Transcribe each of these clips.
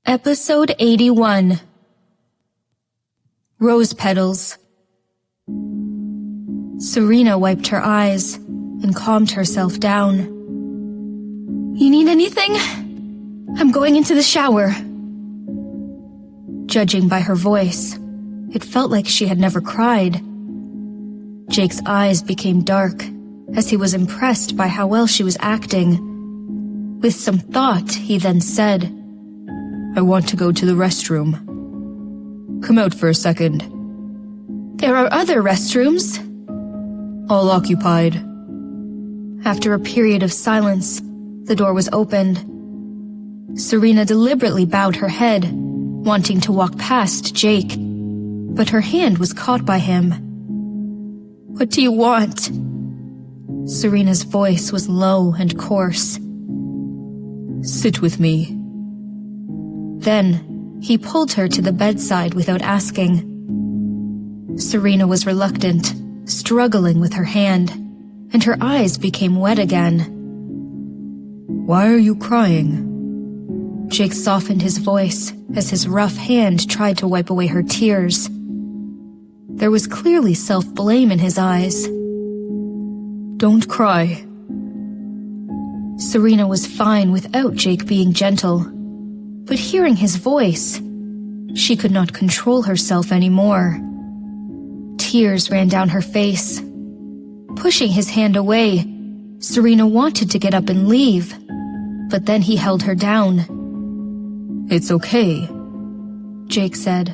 Episode 81. Rose Petals. Serena wiped her eyes and calmed herself down. "You need anything? I'm going into the shower." Judging by her voice, it felt like she had never cried. Jake's eyes became dark as he was impressed by how well she was acting. With some thought, he then said, "I want to go to the restroom. Come out for a second." "There are other restrooms." "All occupied." After a period of silence, the door was opened. Serena deliberately bowed her head, wanting to walk past Jake, but her hand was caught by him. "What do you want?" Serena's voice was low and coarse. "Sit with me." Then, he pulled her to the bedside without asking. Serena was reluctant, struggling with her hand, and her eyes became wet again. "Why are you crying?" Jake softened his voice as his rough hand tried to wipe away her tears. There was clearly self-blame in his eyes. "Don't cry." Serena was fine without Jake being gentle, but hearing his voice, she could not control herself anymore. Tears ran down her face. Pushing his hand away, Serena wanted to get up and leave, but then he held her down. "It's okay," Jake said.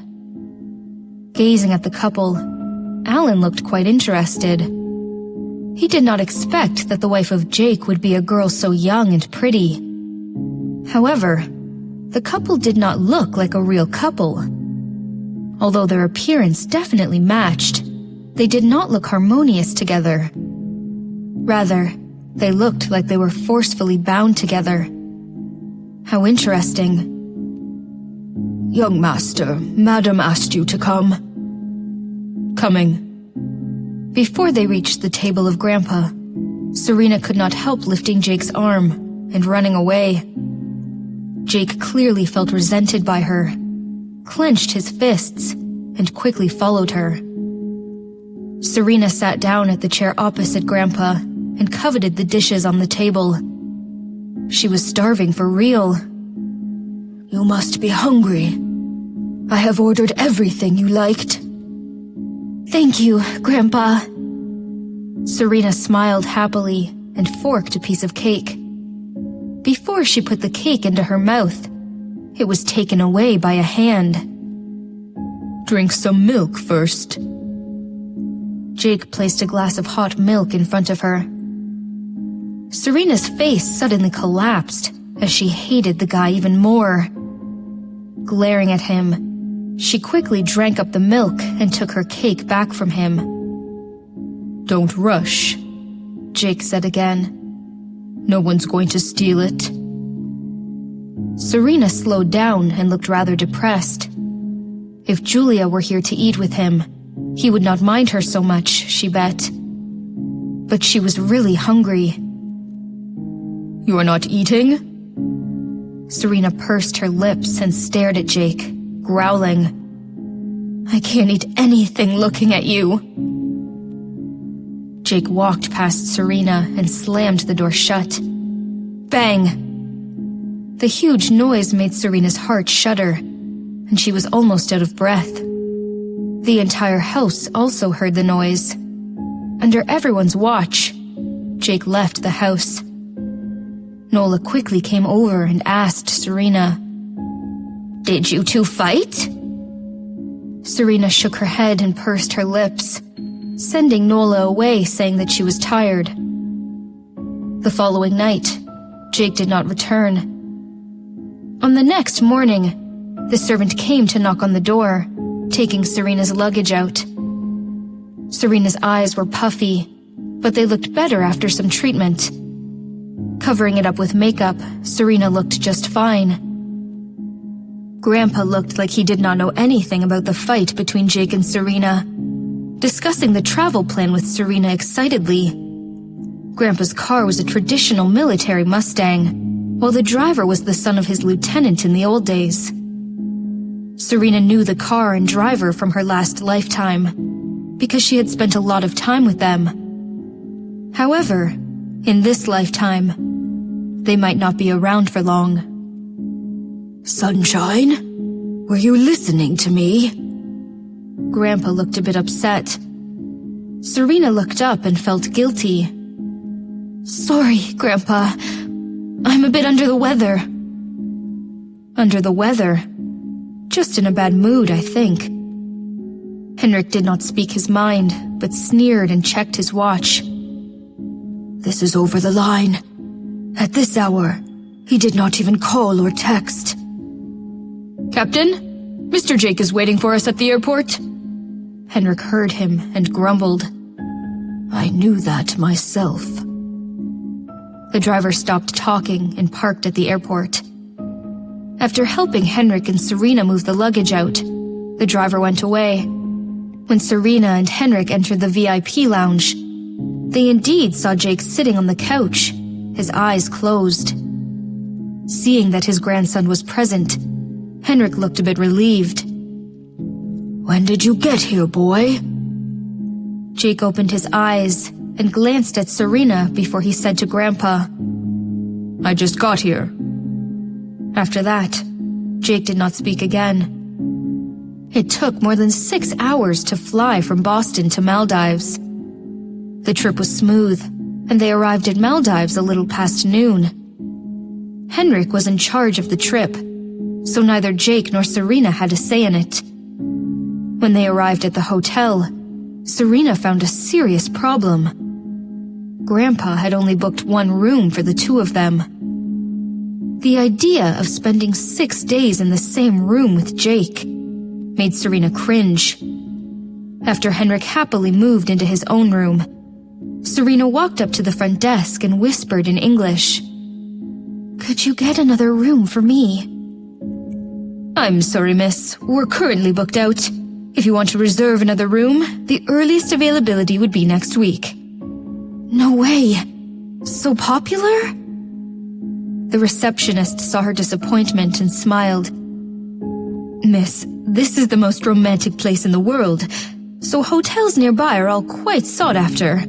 Gazing at the couple, Alan looked quite interested. He did not expect that the wife of Jake would be a girl so young and pretty. However, the couple did not look like a real couple. Although their appearance definitely matched, they did not look harmonious together. Rather, they looked like they were forcefully bound together. How interesting. "Young master, madam asked you to come." "Coming." Before they reached the table of Grandpa, Serena could not help lifting Jake's arm and running away. Jake clearly felt resented by her, clenched his fists, and quickly followed her. Serena sat down at the chair opposite Grandpa and coveted the dishes on the table. She was starving for real. "You must be hungry. I have ordered everything you liked." "Thank you, Grandpa." Serena smiled happily and forked a piece of cake. Before she put the cake into her mouth, it was taken away by a hand. "Drink some milk first." Jake placed a glass of hot milk in front of her. Serena's face suddenly collapsed as she hated the guy even more. Glaring at him, she quickly drank up the milk and took her cake back from him. "Don't rush," Jake said again. "No one's going to steal it." Serena slowed down and looked rather depressed. If Julia were here to eat with him, he would not mind her so much, she bet. But she was really hungry. "You are not eating?" Serena pursed her lips and stared at Jake, growling, "I can't eat anything looking at you." Jake walked past Serena and slammed the door shut. Bang! The huge noise made Serena's heart shudder, and she was almost out of breath. The entire house also heard the noise. Under everyone's watch, Jake left the house. Nola quickly came over and asked Serena, "Did you two fight?" Serena shook her head and pursed her lips, sending Nola away saying that she was tired. The following night, Jake did not return. On the next morning, the servant came to knock on the door, taking Serena's luggage out. Serena's eyes were puffy, but they looked better after some treatment. Covering it up with makeup, Serena looked just fine. Grandpa looked like he did not know anything about the fight between Jake and Serena, discussing the travel plan with Serena excitedly. Grandpa's car was a traditional military Mustang, while the driver was the son of his lieutenant in the old days. Serena knew the car and driver from her last lifetime, because she had spent a lot of time with them. However, in this lifetime, they might not be around for long. Sunshine? Were you listening to me? Grandpa looked a bit upset. Serena looked up and felt guilty. Sorry, Grandpa. I'm a bit under the weather. Under the weather? Just in a bad mood, I think. Henrik did not speak his mind, but sneered and checked his watch. This is over the line. At this hour, he did not even call or text. Captain, Mr. Jake is waiting for us at the airport. Henrik heard him and grumbled. I knew that myself. The driver stopped talking and parked at the airport. After helping Henrik and Serena move the luggage out, the driver went away. When Serena and Henrik entered the VIP lounge, they indeed saw Jake sitting on the couch, his eyes closed. Seeing that his grandson was present, Henrik looked a bit relieved. When did you get here, boy? Jake opened his eyes and glanced at Serena before he said to Grandpa, I just got here. After that, Jake did not speak again. It took more than 6 hours to fly from Boston to Maldives. The trip was smooth, and they arrived at Maldives a little past noon. Henrik was in charge of the trip, so neither Jake nor Serena had a say in it. When they arrived at the hotel, Serena found a serious problem. Grandpa had only booked one room for the two of them. The idea of spending 6 days in the same room with Jake made Serena cringe. After Henrik happily moved into his own room, Serena walked up to the front desk and whispered in English, Could you get another room for me? I'm sorry, miss. We're currently booked out. If you want to reserve another room, the earliest availability would be next week. No way. So popular? The receptionist saw her disappointment and smiled. Miss, this is the most romantic place in the world, so hotels nearby are all quite sought after.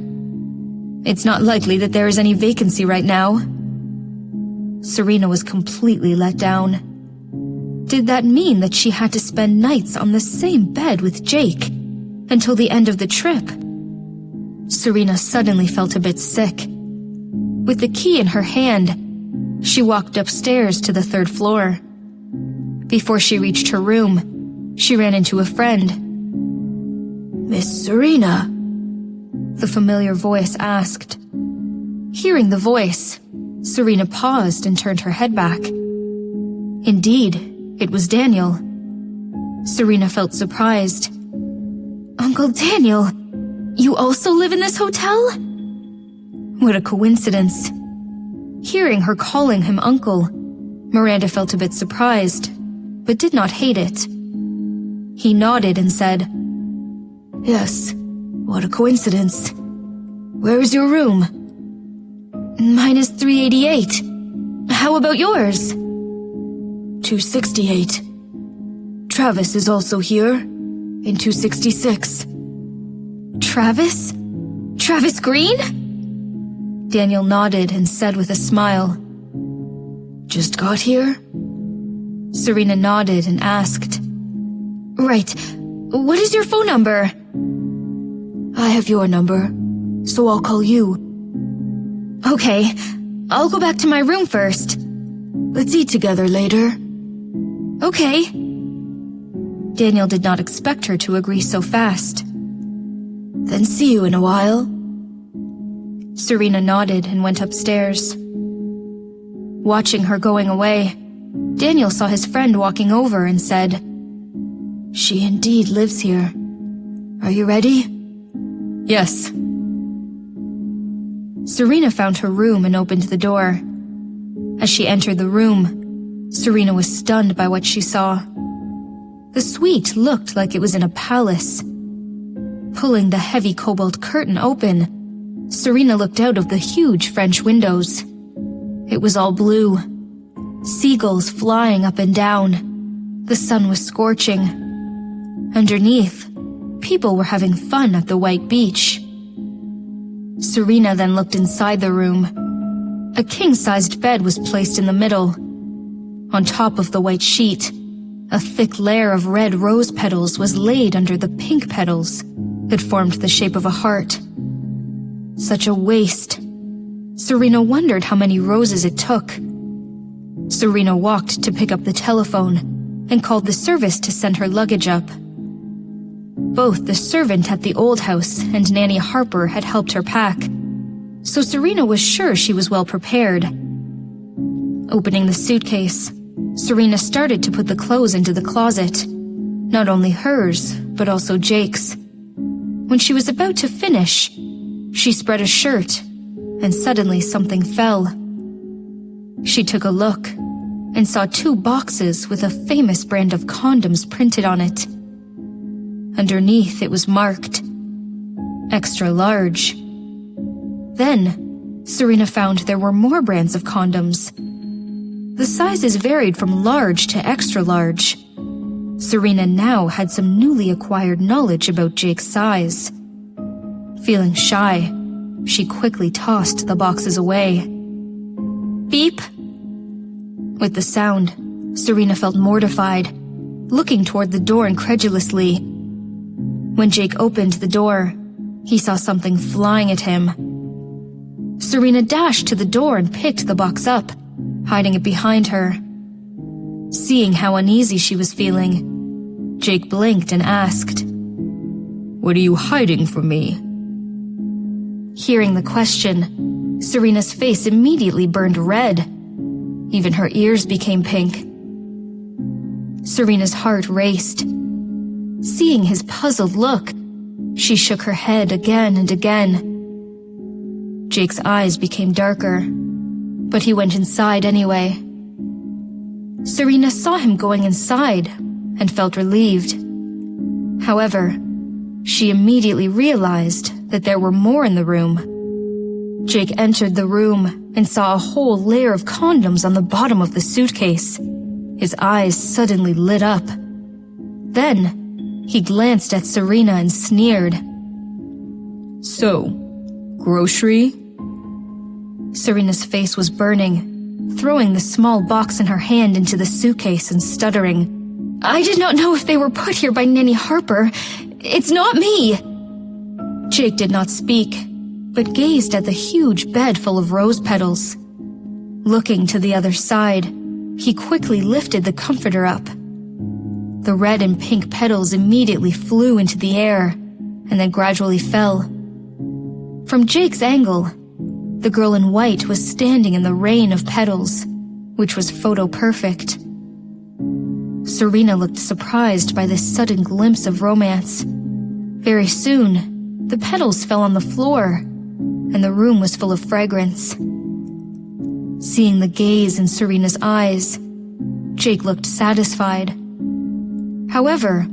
It's not likely that there is any vacancy right now. Serena was completely let down. Did that mean that she had to spend nights on the same bed with Jake until the end of the trip? Serena suddenly felt a bit sick. With the key in her hand, she walked upstairs to the 3rd floor. Before she reached her room, she ran into a friend. Miss Serena? The familiar voice asked. Hearing the voice, Serena paused and turned her head back. Indeed, it was Daniel. Serena felt surprised. Uncle Daniel, you also live in this hotel? What a coincidence. Hearing her calling him uncle, Miranda felt a bit surprised, but did not hate it. He nodded and said, Yes, what a coincidence. Where is your room? Mine is 388. How about yours? 268. Travis is also here, in 266. Travis? Travis Green? Daniel nodded and said with a smile, Just got here? Serena nodded and asked, Right, what is your phone number? I have your number, so I'll call you. Okay, I'll go back to my room first. Let's eat together later. Okay. Daniel did not expect her to agree so fast. Then see you in a while. Serena nodded and went upstairs. Watching her going away, Daniel saw his friend walking over and said, She indeed lives here. Are you ready? Yes. Serena found her room and opened the door. As she entered the room, Serena was stunned by what she saw. The suite looked like it was in a palace. Pulling the heavy cobalt curtain open, Serena looked out of the huge French windows. It was all blue. Seagulls flying up and down. The sun was scorching. Underneath, people were having fun at the white beach. Serena then looked inside the room. A king-sized bed was placed in the middle. On top of the white sheet, a thick layer of red rose petals was laid under the pink petals that formed the shape of a heart. Such a waste. Serena wondered how many roses it took. Serena walked to pick up the telephone and called the service to send her luggage up. Both the servant at the old house and Nanny Harper had helped her pack, so Serena was sure she was well prepared. Opening the suitcase, Serena started to put the clothes into the closet, not only hers, but also Jake's. When she was about to finish, she spread a shirt, and suddenly something fell. She took a look and saw 2 boxes with a famous brand of condoms printed on it. Underneath, it was marked extra large. Then, Serena found there were more brands of condoms. The sizes varied from large to extra large. Serena now had some newly acquired knowledge about Jake's size. Feeling shy, she quickly tossed the boxes away. Beep! With the sound, Serena felt mortified, looking toward the door incredulously. When Jake opened the door, he saw something flying at him. Serena dashed to the door and picked the box up, hiding it behind her. Seeing how uneasy she was feeling, Jake blinked and asked, "What are you hiding from me?" Hearing the question, Serena's face immediately burned red. Even her ears became pink. Serena's heart raced. Seeing his puzzled look, she shook her head again and again. Jake's eyes became darker, but he went inside anyway. Serena saw him going inside and felt relieved. However, she immediately realized that there were more in the room. Jake entered the room and saw a whole layer of condoms on the bottom of the suitcase. His eyes suddenly lit up. Then, he glanced at Serena and sneered. "So, grocery?" Serena's face was burning, throwing the small box in her hand into the suitcase and stuttering, "I did not know if they were put here by Nanny Harper. It's not me." Jake did not speak, but gazed at the huge bed full of rose petals. Looking to the other side, he quickly lifted the comforter up. The red and pink petals immediately flew into the air, and then gradually fell. From Jake's angle, the girl in white was standing in the rain of petals, which was photo-perfect. Serena looked surprised by this sudden glimpse of romance. Very soon, the petals fell on the floor, and the room was full of fragrance. Seeing the gaze in Serena's eyes, Jake looked satisfied. However,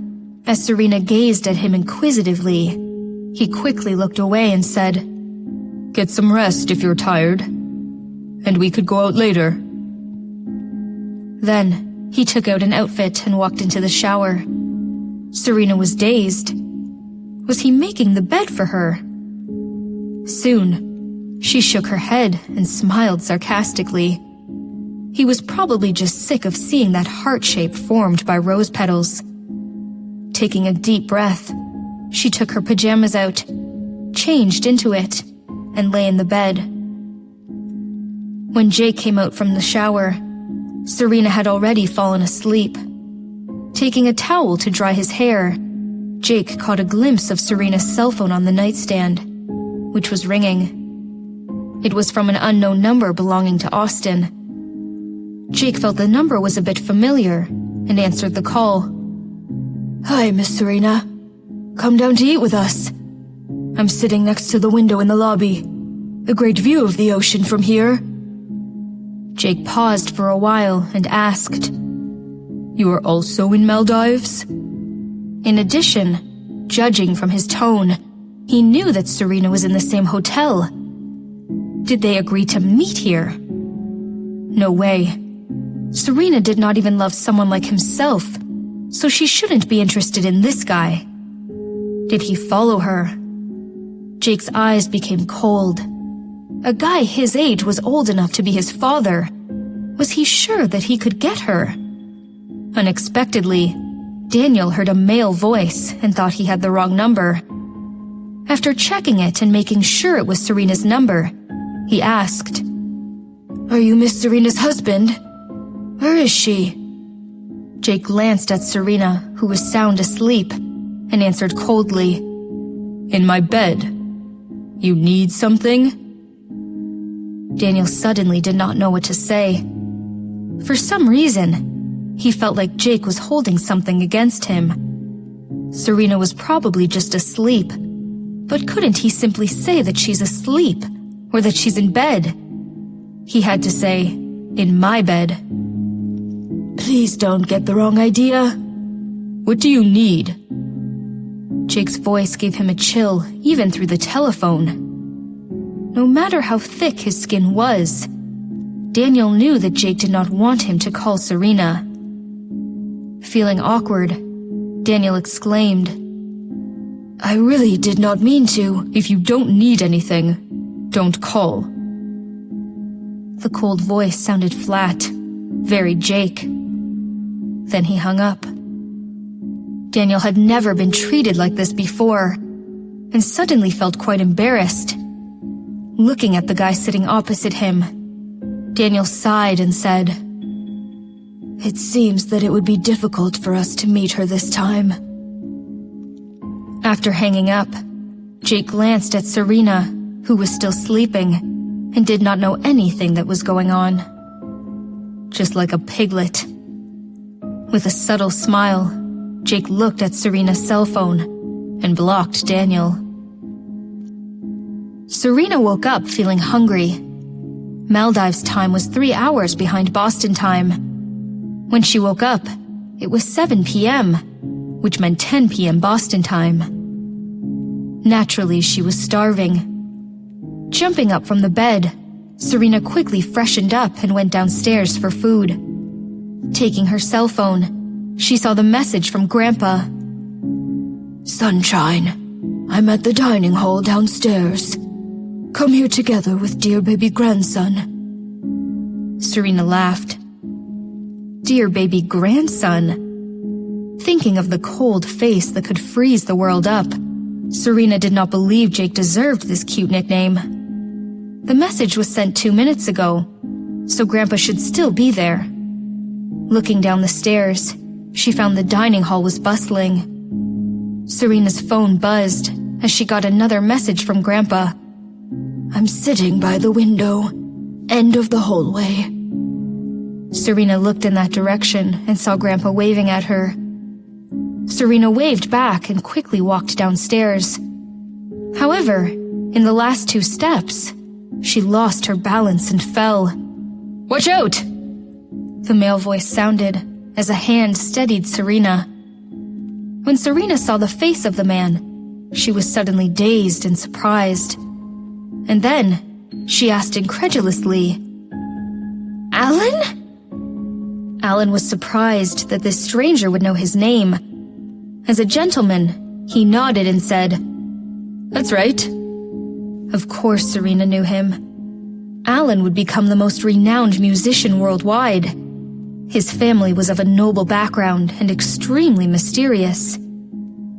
as Serena gazed at him inquisitively, he quickly looked away and said, "Get some rest if you're tired, and we could go out later." Then, he took out an outfit and walked into the shower. Serena was dazed. Was he making the bed for her? Soon, she shook her head and smiled sarcastically. He was probably just sick of seeing that heart shape formed by rose petals. Taking a deep breath, she took her pajamas out, changed into it, and lay in the bed. When Jake came out from the shower, Serena had already fallen asleep. Taking a towel to dry his hair, Jake caught a glimpse of Serena's cell phone on the nightstand, which was ringing. It was from an unknown number belonging to Austin. Jake felt the number was a bit familiar and answered the call. "Hi, Miss Serena. Come down to eat with us. I'm sitting next to the window in the lobby. A great view of the ocean from here." Jake paused for a while and asked, "You are also in Maldives?" In addition, judging from his tone, he knew that Serena was in the same hotel. Did they agree to meet here? No way. Serena did not even love someone like himself, so she shouldn't be interested in this guy. Did he follow her? Jake's eyes became cold. A guy his age was old enough to be his father. Was he sure that he could get her? Unexpectedly, Daniel heard a male voice and thought he had the wrong number. After checking it and making sure it was Serena's number, he asked, "Are you Miss Serena's husband? Where is she?" Jake glanced at Serena, who was sound asleep, and answered coldly, "In my bed. You need something?" Daniel suddenly did not know what to say. For some reason, he felt like Jake was holding something against him. Serena was probably just asleep, but couldn't he simply say that she's asleep, or that she's in bed? He had to say, "In my bed." "Please don't get the wrong idea." "What do you need?" Jake's voice gave him a chill, even through the telephone. No matter how thick his skin was, Daniel knew that Jake did not want him to call Serena. Feeling awkward, Daniel exclaimed, "I really did not mean to." "If you don't need anything, don't call." The cold voice sounded flat, very Jake. Then he hung up. Daniel had never been treated like this before, and suddenly felt quite embarrassed. Looking at the guy sitting opposite him, Daniel sighed and said, "It seems that it would be difficult for us to meet her this time." After hanging up, Jake glanced at Serena, who was still sleeping, and did not know anything that was going on. Just like a piglet. With a subtle smile, Jake looked at Serena's cell phone and blocked Daniel. Serena woke up feeling hungry. Maldives time was 3 hours behind Boston time. When she woke up, it was 7 p.m., which meant 10 p.m. Boston time. Naturally, she was starving. Jumping up from the bed, Serena quickly freshened up and went downstairs for food. Taking her cell phone, she saw the message from Grandpa. "Sunshine, I'm at the dining hall downstairs. Come here together with dear baby grandson." Serena laughed. Dear baby grandson? Thinking of the cold face that could freeze the world up, Serena did not believe Jake deserved this cute nickname. The message was sent 2 minutes ago, so Grandpa should still be there. Looking down the stairs, she found the dining hall was bustling. Serena's phone buzzed as she got another message from Grandpa. "I'm sitting by the window, end of the hallway." Serena looked in that direction and saw Grandpa waving at her. Serena waved back and quickly walked downstairs. However, in the last 2 steps, she lost her balance and fell. "Watch out!" The male voice sounded as a hand steadied Serena. When Serena saw the face of the man, she was suddenly dazed and surprised. And then, she asked incredulously, "Alan?" Alan was surprised that this stranger would know his name. As a gentleman, he nodded and said, "That's right." Of course Serena knew him. Alan would become the most renowned musician worldwide. His family was of a noble background and extremely mysterious.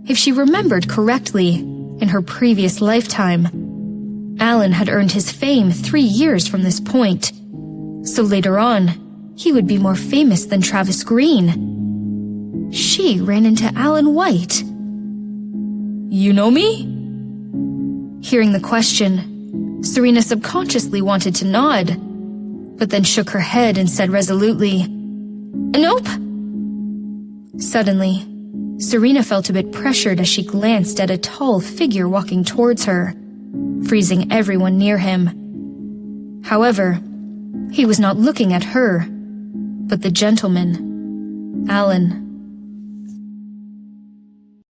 If she remembered correctly, in her previous lifetime, Alan had earned his fame 3 years from this point, so later on, he would be more famous than Travis Green. She ran into Alan White. "You know me?" Hearing the question, Serena subconsciously wanted to nod, but then shook her head and said resolutely, "Nope." Suddenly, Serena felt a bit pressured as she glanced at a tall figure walking towards her, freezing everyone near him. However, he was not looking at her, but the gentleman, Alan.